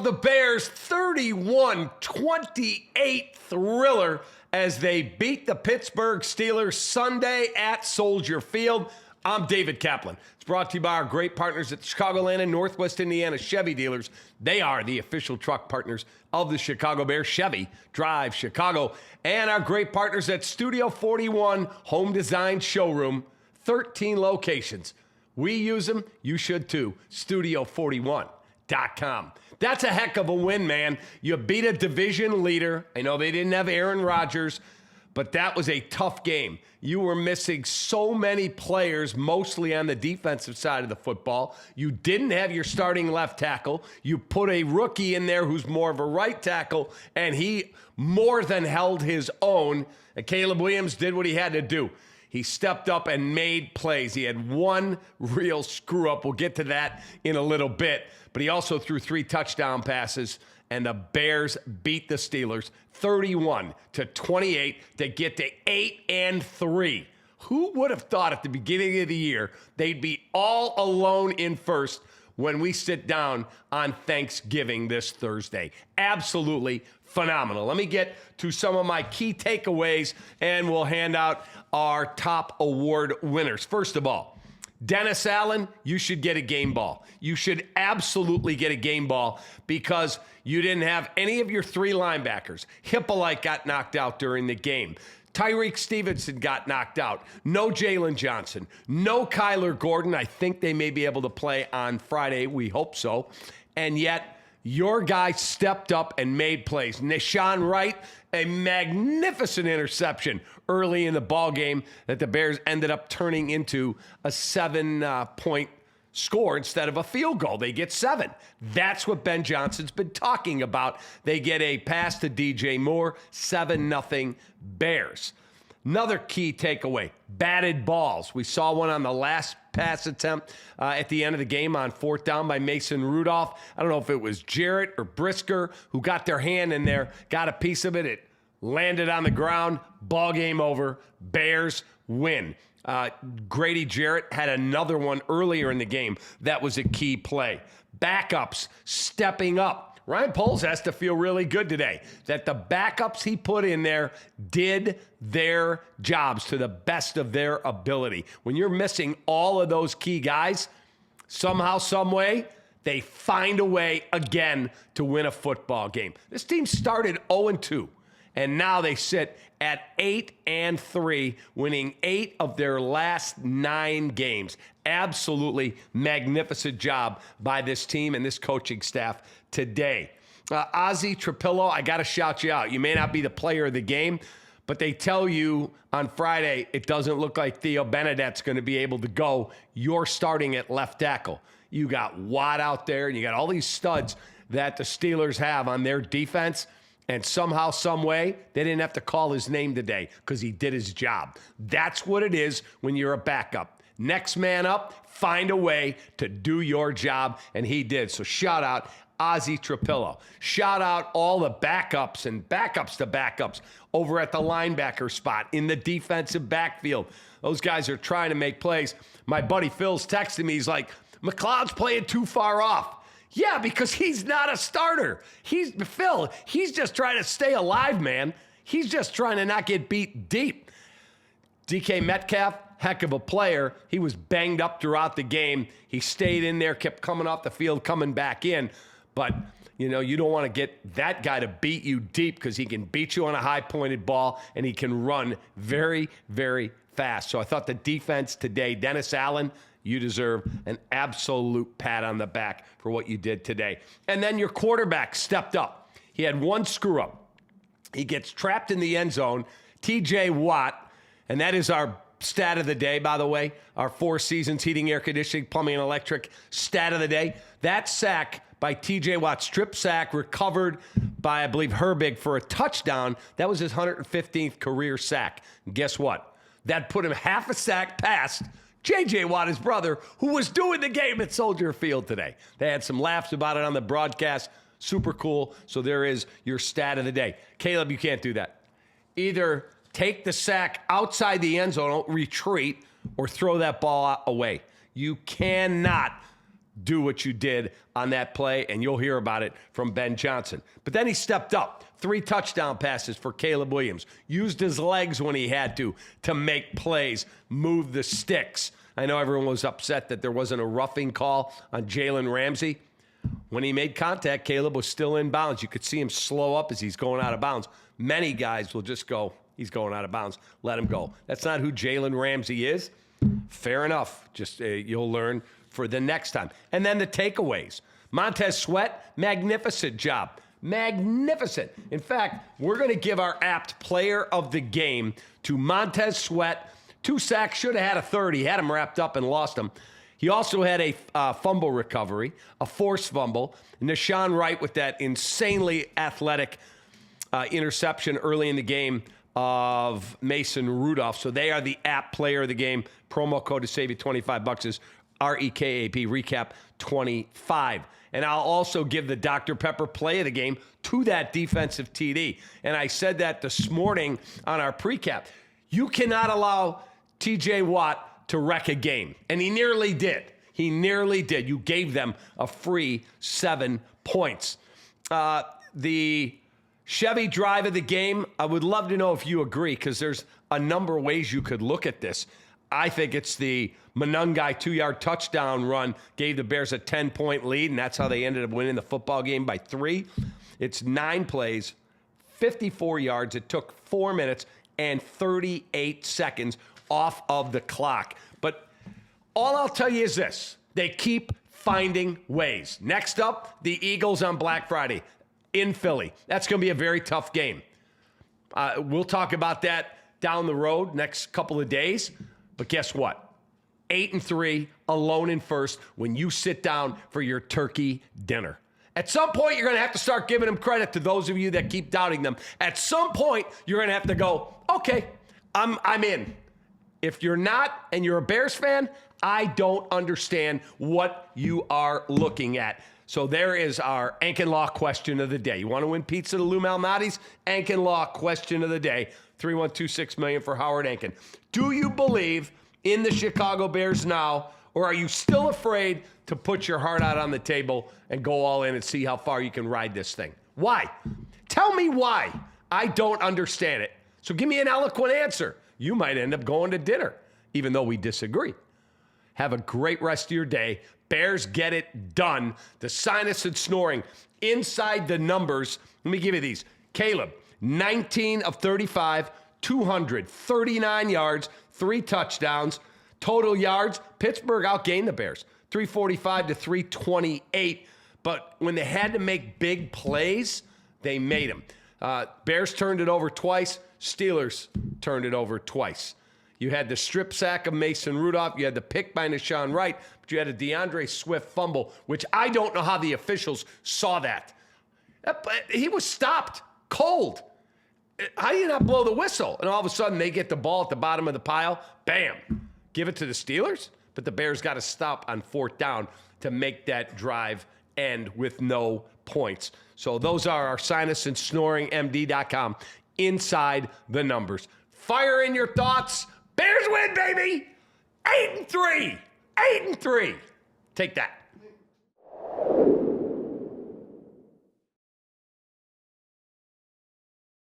the Bears 31-28 thriller as they beat the Pittsburgh Steelers Sunday at Soldier Field. I'm David Kaplan. It's brought to you by our great partners at the Chicagoland and Northwest Indiana Chevy dealers. They are the official truck partners of the Chicago Bears. Chevy, drive Chicago. And our great partners at Studio 41 Home Design Showroom, 13 locations. We use them. You should too. Studio41.com. That's a heck of a win, man. You beat a division leader. I know they didn't have Aaron Rodgers, but that was a tough game. You were missing so many players, mostly on the defensive side of the football. You didn't have your starting left tackle. You put a rookie in there who's more of a right tackle, and he more than held his own. And Caleb Williams did what he had to do. He stepped up and made plays. He had one real screw-up. We'll get to that in a little bit. But he also threw 3 touchdown passes, and the Bears beat the Steelers 31-28 to get to 8-3. Who would have thought at the beginning of the year they'd be all alone in first when we sit down on Thanksgiving this Thursday? Absolutely phenomenal. Let me get to some of my key takeaways, and we'll hand out our top award winners. First of all, Dennis Allen, you should get a game ball. You should absolutely get a game ball because you didn't have any of your 3 linebackers. Hippolyte got knocked out during the game. Tyreek Stevenson got knocked out. No Jalen Johnson. No Kyler Gordon. I think they may be able to play on Friday. We hope so. And yet, your guy stepped up and made plays. Nahshon Wright, a magnificent interception early in the ball game that the Bears ended up turning into a 7-point score instead of a field goal. They get 7. That's what Ben Johnson's been talking about. They get a pass to DJ Moore, 7-0 Bears. Another key takeaway, batted balls. We saw one on the last pass attempt at the end of the game on 4th down by Mason Rudolph. I don't know if it was Jarrett or Brisker who got their hand in there, got a piece of it. It landed on the ground. Ball game over. Bears win. Grady Jarrett had another one earlier in the game. That was a key play. Backups stepping up. Ryan Poles has to feel really good today that the backups he put in there did their jobs to the best of their ability. When you're missing all of those key guys, somehow, some way, they find a way again to win a football game. This team started 0-2, and now they sit at 8-3, winning 8 of their last 9 games. Absolutely magnificent job by this team and this coaching staff today. Ozzie Trapillo, I got to shout you out. You may not be the player of the game, but they tell you on Friday it doesn't look like Theo Benedet's going to be able to go. You're starting at left tackle. You got Watt out there, and you got all these studs that the Steelers have on their defense, and somehow, some way, they didn't have to call his name today because he did his job. That's what it is when you're a backup. Next man up, find a way to do your job, and he did. So shout out Ozzie Trapillo. Shout out all the backups and backups to backups over at the linebacker spot in the defensive backfield. Those guys are trying to make plays. My buddy Phil's texting me. He's like, McLeod's playing too far off. Yeah, because he's not a starter. He's just trying to stay alive, man. He's just trying to not get beat deep. DK Metcalf, heck of a player. He was banged up throughout the game. He stayed in there, kept coming off the field, coming back in. But, you know, you don't want to get that guy to beat you deep because he can beat you on a high-pointed ball, and he can run very, very fast. So I thought the defense today, Dennis Allen, you deserve an absolute pat on the back for what you did today. And then your quarterback stepped up. He had one screw-up. He gets trapped in the end zone. TJ Watt, and that is our stat of the day, by the way, our 4 seasons, heating, air conditioning, plumbing, and electric stat of the day. That sack by TJ Watt, strip sack, recovered by, I believe, Herbig for a touchdown. That was his 115th career sack. And guess what? That put him half a sack past J.J. Watt, his brother, who was doing the game at Soldier Field today. They had some laughs about it on the broadcast. Super cool. So there is your stat of the day. Caleb, you can't do that. Either take the sack outside the end zone, retreat, or throw that ball away. You cannot do what you did on that play, and you'll hear about it from Ben Johnson. But then he stepped up. 3 touchdown passes for Caleb Williams. Used his legs when he had to make plays, move the sticks. I know everyone was upset that there wasn't a roughing call on Jalen Ramsey. When he made contact, Caleb was still in bounds. You could see him slow up as he's going out of bounds. Many guys will just go, he's going out of bounds, let him go. That's not who Jalen Ramsey is. Fair enough. Just you'll learn for the next time. And then the takeaways. Montez Sweat, magnificent job. Magnificent. In fact, we're going to give our apt player of the game to Montez Sweat. 2 sacks, should have had a third. He had him wrapped up and lost him. He also had a fumble recovery, a forced fumble. Nashawn Wright with that insanely athletic interception early in the game of Mason Rudolph. So they are the apt player of the game. Promo code to save you $25 is REKAP, recap 25. And I'll also give the Dr. Pepper play of the game to that defensive TD. And I said that this morning on our precap. You cannot allow TJ Watt to wreck a game. And he nearly did. He nearly did. You gave them a free 7 points. The Chevy drive of the game, I would love to know if you agree, because there's a number of ways you could look at this. I think it's the Monungai 2-yard touchdown run gave the Bears a 10-point lead, and that's how they ended up winning the football game by 3. It's 9 plays, 54 yards. It took 4 minutes and 38 seconds off of the clock. But all I'll tell you is this. They keep finding ways. Next up, the Eagles on Black Friday in Philly. That's going to be a very tough game. We'll talk about that down the road next couple of days. But guess what? 8-3, alone in first when you sit down for your turkey dinner. At some point, you're going to have to start giving them credit to those of you that keep doubting them. At some point, you're going to have to go, okay, I'm in. If you're not and you're a Bears fan, I don't understand what you are looking at. So there is our Ankin Law question of the day. You want to win pizza to Lou Malnati's? Ankin Law question of the day. 312-6 million for Howard Ankin. Do you believe in the Chicago Bears now, or are you still afraid to put your heart out on the table and go all in and see how far you can ride this thing? Why? Tell me why. I don't understand it. So give me an eloquent answer. You might end up going to dinner, even though we disagree. Have a great rest of your day. Bears get it done. The Sinus and Snoring inside the numbers. Let me give you these. Caleb, 19 of 35, 239 yards, 3 touchdowns. Total yards, Pittsburgh outgained the Bears, 345 to 328. But when they had to make big plays, they made them. Bears turned it over twice. Steelers turned it over twice. You had the strip sack of Mason Rudolph. You had the pick by Nashawn Wright. But you had a DeAndre Swift fumble, which I don't know how the officials saw that. He was stopped cold. How do you not blow the whistle? And all of a sudden, they get the ball at the bottom of the pile. Bam. Give it to the Steelers. But the Bears got to stop on 4th down to make that drive end with no points. So those are our Sinus and Snoring, MD.com, inside the numbers. Fire in your thoughts. Bears win, baby. 8-3. 8-3. Take that.